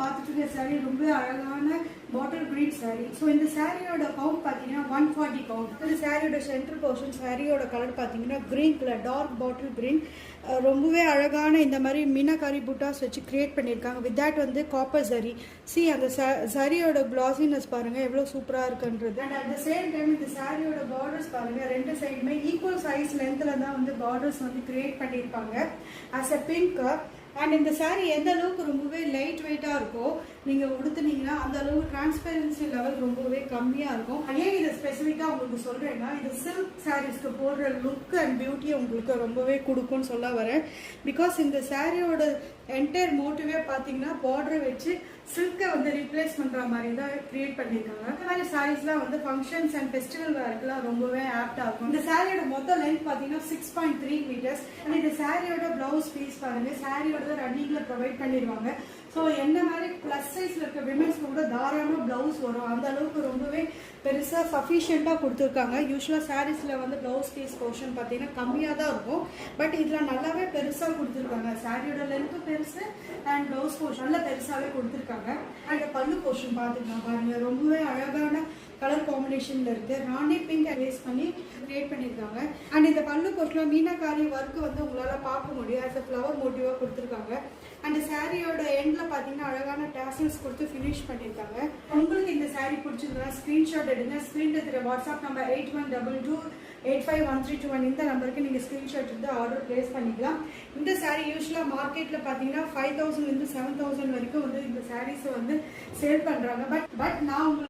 பார்த்துட்டு சாரி ரொம்ப அழகான பாட்டில் கிரீன் சாரி. ஸோ இந்த சாரியோட கவுண்ட் பார்த்தீங்கன்னா 140 கவுண்ட். இந்த சாரியோட சென்ட்ரல் போர்ஷன் சாரியோட கலர் பார்த்தீங்கன்னா green colour, dark bottle green. ரொம்பவே அழகான இந்த மாதிரி மீனாக்காரி புட்டாஸ் வச்சு கிரியேட் பண்ணியிருக்காங்க. வித் தட் வந்து காப்பர் சரி. சி அந்த சாரியோட கிளாசினஸ் பாருங்கள் எவ்வளோ சூப்பராக இருக்குன்றது. And at the same time இந்த சாரியோட பார்டர்ஸ் பாருங்கள், ரெண்டு சைடுமே ஈக்குவல் சைஸ் லென்த்தில் தான் வந்து பார்டர்ஸ் வந்து கிரியேட் பண்ணியிருப்பாங்க ஆஸ் அ பிங்க். அண்ட் இந்த சாரீ எந்த அளவுக்கு ரொம்பவே லைட் வெயிட்டாக இருக்கோ நீங்கள் உடுத்துனீங்கன்னா அந்த அளவுக்கு டிரான்ஸ்பரன்சி லெவல் ரொம்பவே கம்மியாக இருக்கும். ஏன் இதை ஸ்பெசிஃபிக்காக உங்களுக்கு சொல்கிறேன்னா, இது சில்க் சாரீஸ்க்கு போடுற லுக் அண்ட் பியூட்டியை உங்களுக்கு ரொம்பவே கொடுக்கும்னு சொல்ல வரேன். பிகாஸ் இந்த சாரியோட என்டையர் மோட்டிவே பார்த்தீங்கன்னா பார்டரை வச்சு சில்கை வந்து ரீப்ளேஸ் பண்ணுற மாதிரி தான் கிரியேட் பண்ணியிருக்காங்க. இந்த மாதிரி சாரீஸ்லாம் வந்து ஃபங்க்ஷன்ஸ் அண்ட் ஃபெஸ்டிவல் வேர்க்குலாம் ரொம்பவே ஆப்டாக இருக்கும். இந்த சாரியோட மொத்த லென்த் பார்த்தீங்கன்னா 6.3 மீட்டர்ஸ். அண்ட் இந்த சாரியோட பிளவுஸ் பீஸ் பாருங்க, சாரியோட ரன்னிங்கில் ப்ரொவைட் பண்ணிடுவாங்க. ஸோ என்ன மாதிரி ப்ளஸ் சைஸில் இருக்க விமென்ஸ்க்கு கூட தாராளமாக ப்ளவுஸ் வரும். அந்த அளவுக்கு ரொம்பவே பெருசாக சஃபிஷியண்ட்டாக கொடுத்துருக்காங்க. யூஸ்வலாக சாரீஸில் வந்து ப்ளவுஸ் பீஸ் போர்ஷன் பார்த்தீங்கன்னா கம்மியாக தான் இருக்கும். பட் இதில் நல்லாவே பெருசாக கொடுத்துருக்காங்க. சாரியோட லென்த்தும் பெருசு அண்ட் ப்ளவுஸ் போர்ஷன் நல்லா பெருசாகவே கொடுத்துருக்காங்க. அண்ட் பல்லு போர்ஷன் பார்த்துக்கலாம் பாருங்க, ரொம்பவே அழகான கலர் காம்பினேஷனில் இருக்குது. ராணி பிங்க் பேஸ் பண்ணி கிரியேட் பண்ணியிருக்காங்க. அண்ட் இந்த பல்லு போர்ஷனில் மீனாக்காரி ஒர்க்கு வந்து உங்களால் பார்க்க முடியும். ஆஸ் அ ஃப்ளவர் மோட்டிவாக கொடுத்துருக்காங்க. அண்ட் சாரியோட எண்டில் பார்த்தீங்கன்னா அழகான டேசல்ஸ் கொடுத்து ஃபினிஷ் பண்ணியிருக்காங்க. உங்களுக்கு இந்த சாரீ பிடிச்சிருந்தா ஸ்க்ரீன்ஷாட் எடுங்க. ஸ்க்ரீன் இருக்கிற வாட்ஸ்அப் நம்பர் 8122851321 இந்த நம்பருக்கு நீங்கள் ஸ்க்ரீன்ஷாட் எடுத்து ஆர்டர் பிளேஸ் பண்ணிக்கலாம். இந்த சாரீ யூஸ்வலாக மார்க்கெட்டில் பார்த்தீங்கன்னா 5000 to 7000 வரைக்கும் வந்து இந்த சாரீஸை வந்து சேல் பண்ணுறாங்க. பட் நான் உங்களுக்கு